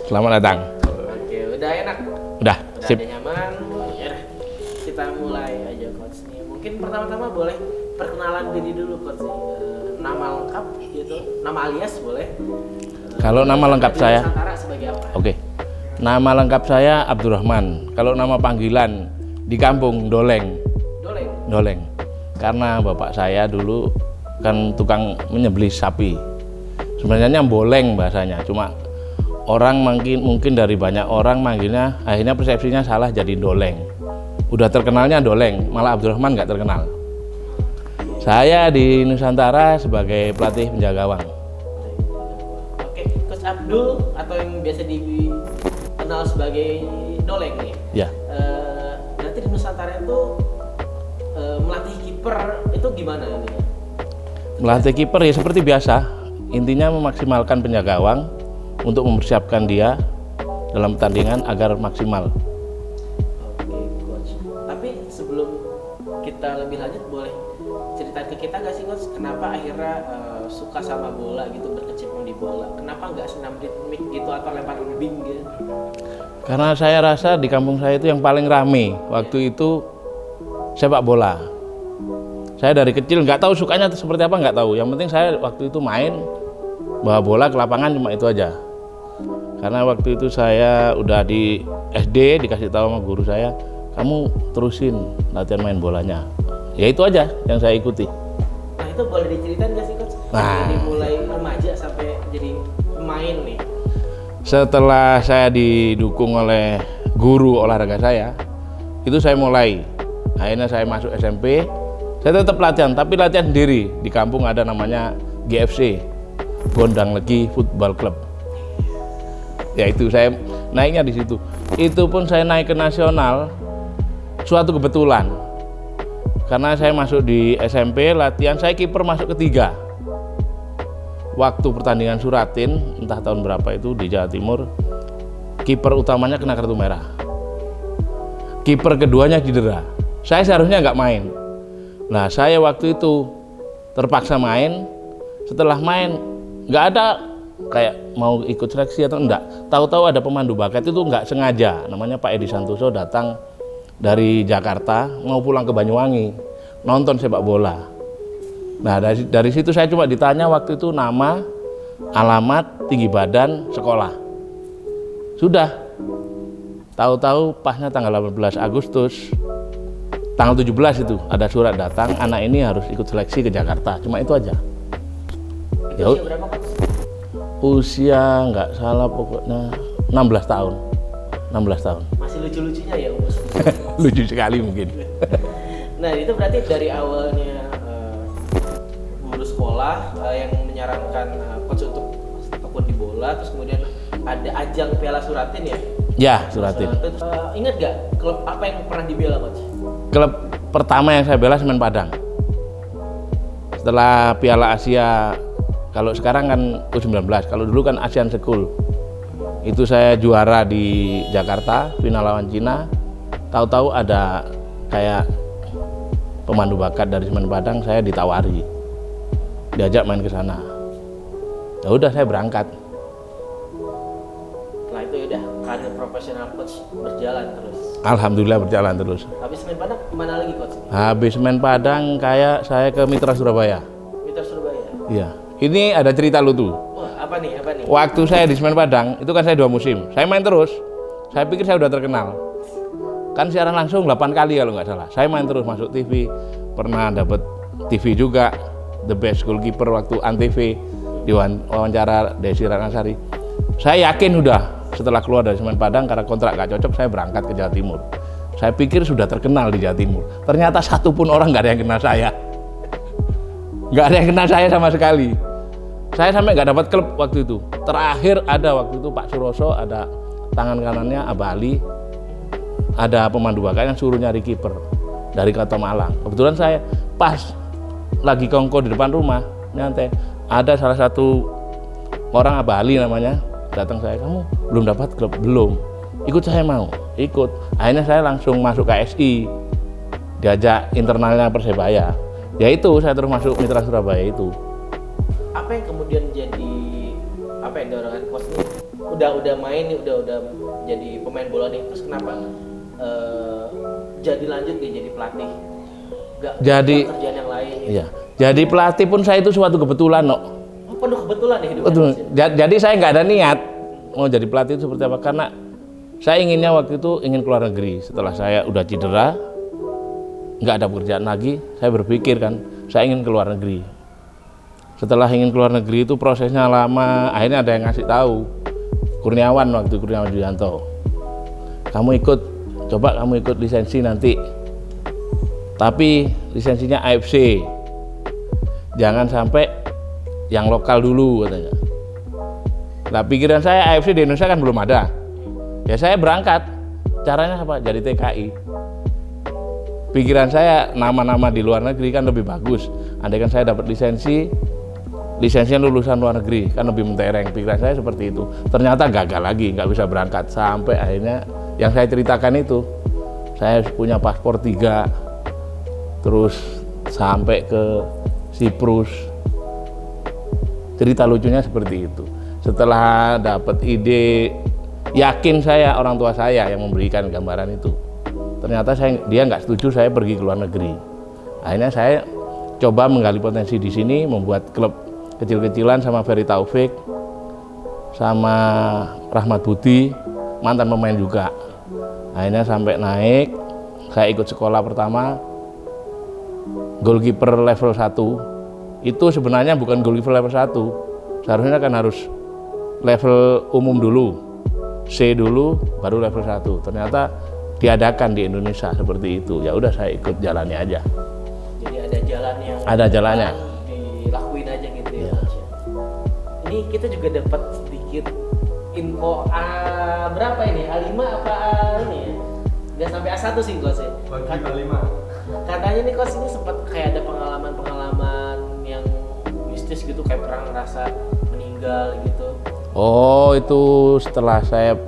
Selamat datang. Oke, udah enak. Udah, Udah sip. ada nyaman. Ya udah, kita mulai aja coach nih. Mungkin pertama-tama boleh perkenalan diri dulu coach nih. Nama lengkap gitu, nama alias boleh. Kalau nama lengkap di saya, Nusantara sebagai apa? oke. Nama lengkap saya Abdurrahman. Kalau nama panggilan di kampung Doleng. Doleng. Doleng. Karena bapak saya dulu kan tukang menyembelih sapi. Sebenarnya boleng bahasanya, cuma orang mungkin dari banyak orang manggilnya, akhirnya persepsinya salah jadi Doleng. Udah terkenalnya Doleng, malah Abdurrahman nggak terkenal. Saya di Nusantara sebagai pelatih penjaga gawang. Oke, Coach Abdul atau yang biasa dikenal sebagai Doleng nih. Ya, Berarti di Nusantara itu melatih kiper itu gimana ini? melatih kiper ya seperti biasa. Intinya memaksimalkan penjaga gawang untuk mempersiapkan dia dalam pertandingan agar maksimal. Oke, coach. Tapi sebelum kita lebih lanjut, boleh cerita ke kita nggak sih, coach? Kenapa akhirnya suka sama bola gitu, berkecimpung di bola? Kenapa nggak senam ritmik gitu atau lempar lembing gitu? Karena saya rasa di kampung saya itu yang paling rame waktu itu sepak bola. Saya dari kecil nggak tahu sukanya seperti apa, nggak tahu. Yang penting saya waktu itu main bawa bola ke lapangan, cuma itu aja. Karena waktu itu saya udah di SD dikasih tahu sama guru saya, kamu terusin latihan main bolanya. Ya itu aja yang saya ikuti. Nah itu boleh diceritain nggak sih, coach? Nah. Dari mulai remaja sampai jadi pemain nih. Setelah saya didukung oleh guru olahraga saya, itu saya mulai. Akhirnya saya masuk SMP. Saya tetap latihan, tapi latihan sendiri. Di kampung ada namanya GFC, Gondang Legi Football Club. Ya itu saya naiknya di situ. Itu pun saya naik ke nasional, suatu kebetulan. Karena saya masuk di SMP, latihan saya kiper masuk ketiga. Waktu pertandingan Suratin, entah tahun berapa itu di Jawa Timur, kiper utamanya kena kartu merah. Kiper keduanya cedera. Saya seharusnya nggak main. Nah, saya waktu itu terpaksa main. Setelah main, nggak ada kayak mau ikut seleksi atau enggak. Tahu-tahu ada pemandu bakat itu nggak sengaja. Namanya Pak Edi Santoso datang dari Jakarta, mau pulang ke Banyuwangi, nonton sepak bola. Nah, dari situ saya cuma ditanya waktu itu nama, alamat, tinggi badan, sekolah. Sudah. Tahu-tahu pasnya tanggal 18 Agustus. Tanggal 17 itu ada surat datang, anak ini harus ikut seleksi ke Jakarta. Cuma itu aja. Itu usia berapa, coach? Usia nggak salah pokoknya 16 tahun. 16 tahun. Masih lucu-lucunya ya umur segitu. Lucu sekali mungkin. Nah itu berarti dari awalnya guru sekolah yang menyarankan coach untuk tekun di bola, terus kemudian ada ajang Piala Suratin ya? Ya, Suratin. Ingat gak klub apa yang pernah dibela, coach? Klub pertama yang saya bela Semen Padang. Setelah Piala Asia, kalau sekarang kan U19, kalau dulu kan Asian School. Itu saya juara di Jakarta, final lawan Cina. Tahu-tahu ada kayak pemandu bakat dari Semen Padang, saya ditawari. Diajak main ke sana. Ya udah saya berangkat. Setelah itu udah karir profesional coach berjalan terus. Alhamdulillah berjalan terus. Habis Semen Padang kemana lagi, coach? Habis Semen Padang kayak saya ke Mitra Surabaya. Mitra Surabaya. Iya. Ini ada cerita lucu. Wah, apa nih? Apa nih? Waktu saya di Semen Padang, itu kan saya 2 musim. Saya main terus. Saya pikir saya udah terkenal. Kan siaran langsung 8 kali kalau nggak salah. Saya main terus masuk TV. Pernah dapat TV juga. The Best Goalkeeper waktu Antv. Di wawancara Desi Ratnasari. Saya yakin udah setelah keluar dari Semen Padang karena kontrak nggak cocok, saya berangkat ke Jawa Timur. Saya pikir sudah terkenal di Jawa Timur. Ternyata satu pun orang nggak ada yang kenal saya. Nggak ada yang kenal saya sama sekali. Saya sampai nggak dapat klub waktu itu. Terakhir ada waktu itu Pak Suroso, ada tangan kanannya Abali, ada pemandu bakat yang suruh nyari kiper dari Kota Malang. Kebetulan saya pas lagi kongko di depan rumah nyantai, ada salah satu orang Abali namanya datang, saya, kamu belum dapat klub? Belum. Ikut saya, mau ikut. Akhirnya saya langsung masuk KSI, diajak internalnya Persebaya. Ya itu saya terus masuk Mitra Surabaya itu. Apa yang kemudian jadi apa ya dorongan coach nih udah main nih udah jadi pemain bola nih terus kenapa jadi lanjut nih jadi pelatih nggak Jadi kerjaan yang lain gitu. iya. Jadi pelatih pun saya itu suatu kebetulan, no. Oh, penuh kebetulan nih hidupnya Betul. Coach, ya? Jadi saya nggak ada niat mau jadi pelatih itu seperti apa karena saya inginnya waktu itu ingin keluar negeri. Setelah saya udah cedera, nggak ada pekerjaan lagi, saya berpikir kan, saya ingin keluar negeri. Setelah ingin keluar negeri itu prosesnya lama, akhirnya ada yang ngasih tahu, Kurniawan waktu itu, Kurniawan Julianto. Kamu ikut lisensi nanti. Tapi lisensinya AFC. Jangan sampai yang lokal dulu katanya. Nah pikiran saya AFC di Indonesia kan belum ada. Ya saya berangkat. Caranya apa? Jadi TKI. Pikiran saya nama-nama di luar negeri kan lebih bagus. Andai kan saya dapat lisensinya lulusan luar negeri kan lebih mentereng. Pikiran saya seperti itu. Ternyata gagal lagi, nggak bisa berangkat sampai akhirnya yang saya ceritakan itu. Saya punya paspor 3, terus sampai ke Siprus. Cerita lucunya seperti itu. Setelah dapat ide, yakin saya orang tua saya yang memberikan gambaran itu. Ternyata dia nggak setuju saya pergi ke luar negeri. Akhirnya saya coba menggali potensi di sini, membuat klub kecil-kecilan sama Ferry Taufik, sama Rahmat Budi, mantan pemain juga. Akhirnya sampai naik, saya ikut sekolah pertama, goalkeeper level 1. Itu sebenarnya bukan goalkeeper level 1, seharusnya kan harus level umum dulu, C dulu, baru level 1. Ternyata diadakan di Indonesia seperti itu. Ya udah saya ikut jalannya aja. Jadi ada jalan yang Ada jalannya. Dilakuin aja gitu ya. Coach, ya. Ini kita juga dapat sedikit info berapa ini? A5 apa ini ya? Nggak sampai A1 sih Coach ya. A5. Katanya nih Coach ini sempat kayak ada pengalaman yang mistis gitu kayak pernah ngerasa meninggal gitu. Oh itu setelah saya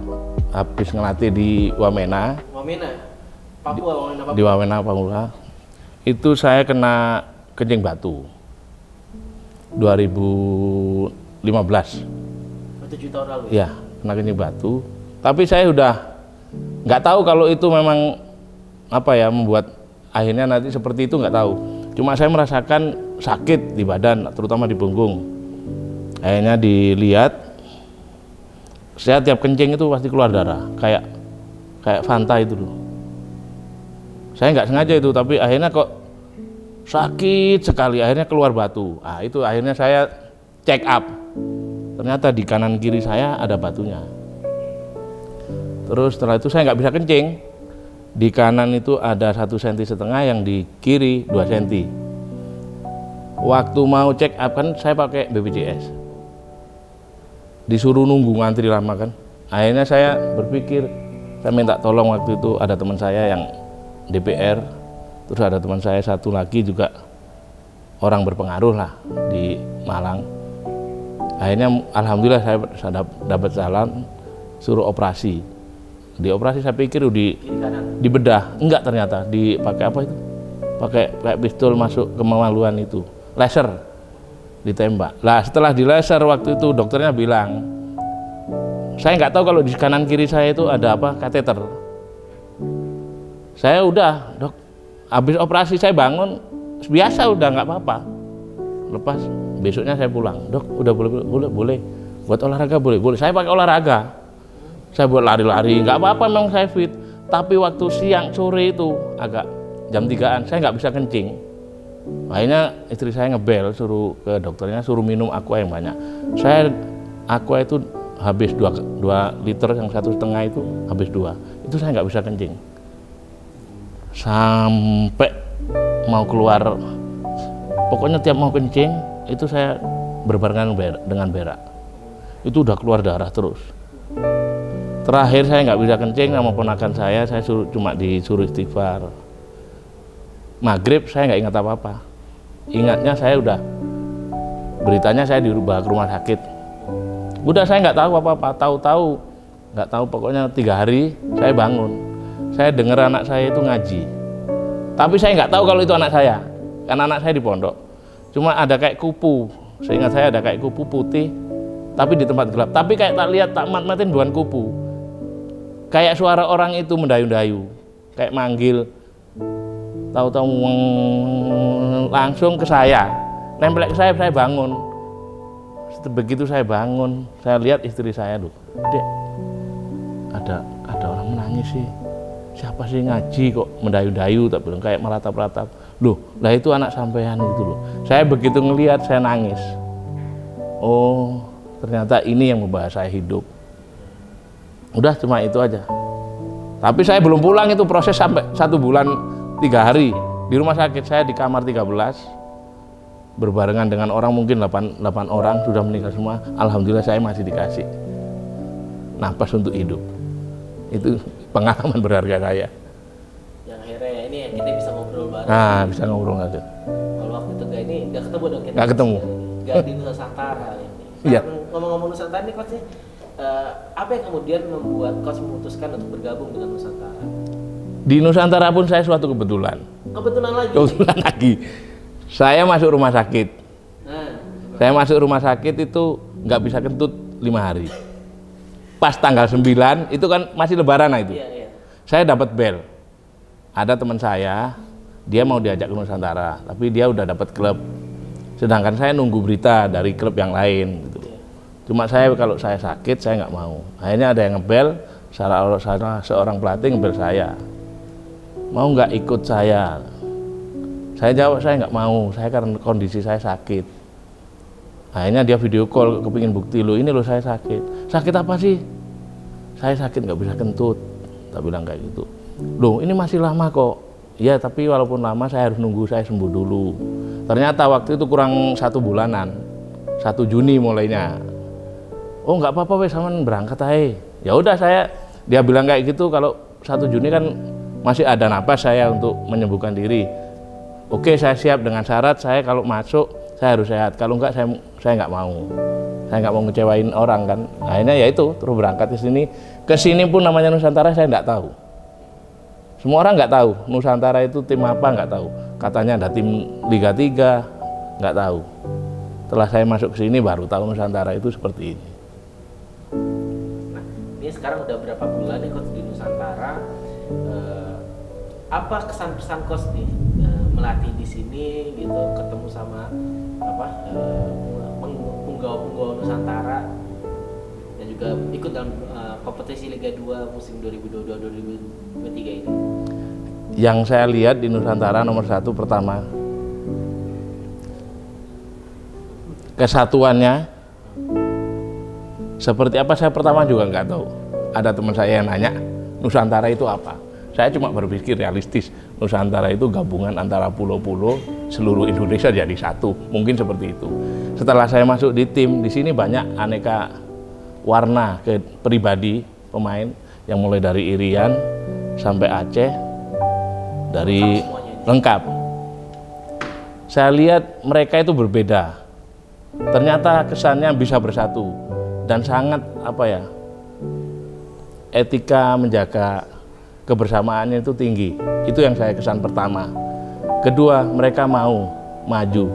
habis ngelatih di Wamena. Papua. Di Wamena Papua. Itu saya kena kencing batu 2015. 7 tahun lalu ya? Ya, kena kencing batu. Tapi saya udah nggak tahu kalau itu memang apa ya membuat akhirnya nanti seperti itu, nggak tahu. Cuma saya merasakan sakit di badan, terutama di punggung. Akhirnya dilihat, saya tiap kencing itu pasti keluar darah, kayak Fanta itu dulu. Saya nggak sengaja itu, tapi akhirnya kok sakit sekali, akhirnya keluar batu. Ah itu akhirnya saya check up. Ternyata di kanan kiri saya ada batunya. Terus setelah itu saya nggak bisa kencing. Di kanan itu ada 1,5 cm, yang di kiri 2 cm. Waktu mau check up kan saya pakai BPJS. Disuruh nunggu ngantri lama kan. Akhirnya saya berpikir, saya minta tolong waktu itu ada teman saya yang DPR, terus ada teman saya satu lagi juga orang berpengaruh lah di Malang. Akhirnya alhamdulillah saya dapat jalan, suruh operasi. Di operasi saya pikir dibedah, enggak, ternyata dipakai apa itu? Pakai pistol masuk ke kemaluan itu, laser, ditembak. Lah setelah di laser waktu itu dokternya bilang, saya nggak tahu kalau di kanan kiri saya itu ada apa, kateter. Saya udah, dok, habis operasi saya bangun biasa, udah nggak apa-apa. Lepas besoknya saya pulang, dok, udah boleh, buat olahraga boleh. Saya pakai olahraga. Saya buat lari-lari, nggak apa-apa, memang saya fit. Tapi waktu siang sore itu agak jam 3-an, saya nggak bisa kencing. Akhirnya istri saya ngebel, suruh ke dokternya, suruh minum aqua yang banyak. Saya aqua itu habis 2 liter, yang 1,5 itu habis 2. Itu saya nggak bisa kencing. Sampai mau keluar, pokoknya tiap mau kencing itu saya berbarengan dengan berak. Itu udah keluar darah terus. Terakhir saya nggak bisa kencing sama ponakan saya disuruh istighfar. Maghrib saya nggak ingat apa-apa. Ingatnya saya udah, beritanya saya dirubah ke rumah sakit. Udah saya nggak tahu apa-apa, tahu-tahu nggak tahu, pokoknya 3 hari saya bangun. Saya dengar anak saya itu ngaji. Tapi saya nggak tahu kalau itu anak saya, karena anak saya di pondok. Cuma ada kayak kupu, seingat saya ada kayak kupu putih, tapi di tempat gelap. Tapi kayak tak lihat, tak mat-matin bukan kupu. Kayak suara orang itu mendayu-dayu, kayak manggil. Tahu-tahu langsung ke saya, nempel ke saya bangun. Begitu saya bangun, saya lihat istri saya, loh, Dek, ada orang menangis sih. Siapa sih ngaji kok mendayu-dayu, tak bilang kayak meratap-ratap. Loh, lah itu anak sampean gitu loh. Saya begitu ngelihat, saya nangis. Oh, ternyata ini yang membahas saya hidup. Udah cuma itu aja. Tapi saya belum pulang, itu proses sampai 1 bulan 3 hari. Di rumah sakit saya di kamar 13. Berbarengan dengan orang mungkin 8 orang sudah meninggal semua. Alhamdulillah saya masih dikasih napas untuk hidup. Itu pengalaman berharga saya. Yang akhirnya ya ini ya, kita bisa ngobrol bareng. Nah, bisa ngobrol aja. Kalau waktu itu ini nggak ketemu dong kita. Nggak ketemu. Nggak di Nusantara ini. Iya. Ngomong-ngomong Nusantara nih coach, apa yang kemudian membuat coach memutuskan untuk bergabung dengan Nusantara? Di Nusantara pun saya suatu kebetulan. Kebetulan lagi. Kebetulan lagi. Saya masuk rumah sakit. Nah, Saya masuk rumah sakit itu nggak bisa kentut 5 hari. Pas tanggal 9 itu kan masih lebaran itu. iya. Saya dapat bel. Ada teman saya, dia mau diajak ke Nusantara, tapi dia udah dapat klub. Sedangkan saya nunggu berita dari klub yang lain gitu. Cuma saya kalau saya sakit saya nggak mau. Akhirnya ada yang ngebel, salah seorang pelatih ngebel saya. Mau nggak ikut saya? Saya jawab saya nggak mau, saya karena kondisi saya sakit. Akhirnya dia video call, kepingin bukti lo, ini lo saya sakit. Sakit apa sih? Saya sakit nggak bisa kentut. Tak bilang kayak gitu. Loh ini masih lama kok. Ya tapi walaupun lama saya harus nunggu saya sembuh dulu. Ternyata waktu itu kurang 1 bulanan, 1 Juni mulainya. Oh nggak apa-apa wes, saman berangkat aja. Ya udah dia bilang kayak gitu, kalau 1 Juni kan masih ada napas saya untuk menyembuhkan diri. Oke, saya siap dengan syarat saya kalau masuk saya harus sehat. Kalau enggak saya nggak mau. Saya nggak mau ngecewain orang kan. Akhirnya ya itu terus berangkat ke sini. Ke sini pun namanya Nusantara saya nggak tahu. Semua orang nggak tahu Nusantara itu tim apa, nggak tahu. Katanya ada tim Liga 3, nggak tahu. Setelah saya masuk ke sini baru tahu Nusantara itu seperti ini. Nah, ini sekarang udah berapa bulan nih coach di Nusantara? Apa kesan pesan coach nih melatih di sini gitu, ketemu sama penggawa Nusantara dan juga ikut dalam kompetisi Liga 2 musim 2022-2023 ini? Yang saya lihat di Nusantara nomor 1 pertama kesatuannya seperti apa, saya pertama juga nggak tahu. Ada teman saya yang nanya Nusantara itu apa. Saya cuma berpikir realistis, Nusantara itu gabungan antara pulau-pulau seluruh Indonesia jadi satu, mungkin seperti itu. Setelah saya masuk di tim, di sini banyak aneka warna ke pribadi pemain, yang mulai dari Irian sampai Aceh, dari lengkap. Saya lihat mereka itu berbeda. Ternyata kesannya bisa bersatu dan sangat etika menjaga kebersamaannya itu tinggi. Itu yang saya kesan pertama. Kedua, mereka mau maju,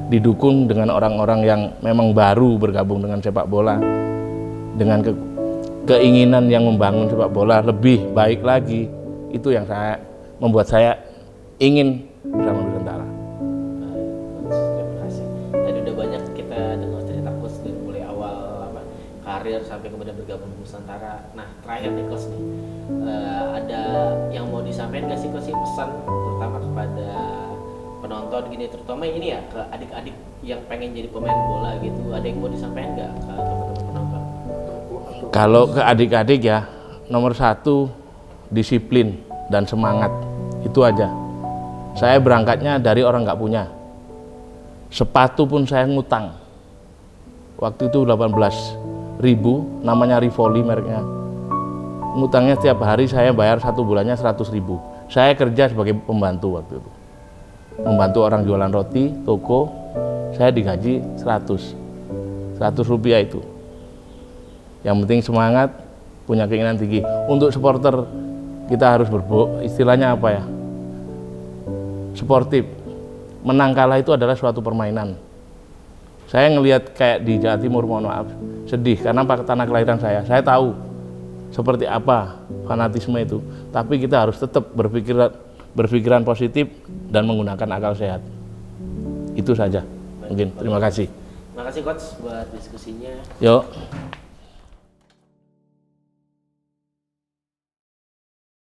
didukung dengan orang-orang yang memang baru bergabung dengan sepak bola, dengan keinginan yang membangun sepak bola lebih baik lagi. Itu yang membuat saya ingin bersama Nusantara. Terima kasih. Tadi udah banyak kita dengar cerita coach dari mulai awal karir sampai kemudian bergabung di Nusantara. Nah, terakhir nih coach nih, ada yang mau disampaikan nggak sih coach, pesan terutama kepada penonton gini, terutama ini ya ke adik-adik yang pengen jadi pemain bola gitu, ada yang mau disampaikan nggak ke teman-teman penonton? Kalau ke adik-adik ya, nomor 1 disiplin dan semangat, itu aja. Saya berangkatnya dari orang nggak punya, sepatu pun saya ngutang. Waktu itu 18.000, namanya Rivoli mereknya. Ngutangnya setiap hari saya bayar 1 bulannya 100.000. Saya kerja sebagai pembantu waktu itu, membantu orang jualan roti, toko. Saya digaji 100 rupiah itu. Yang penting semangat, punya keinginan tinggi. Untuk supporter kita harus istilahnya apa ya, sportif. Menang kalah itu adalah suatu permainan. Saya ngelihat kayak di Jawa Timur, mohon maaf, sedih karena tanah kelahiran saya. Saya tahu seperti apa fanatisme itu, tapi kita harus tetap berpikiran positif dan menggunakan akal sehat. Itu saja. Mungkin. Terima kasih. Terima kasih coach buat diskusinya. Yuk.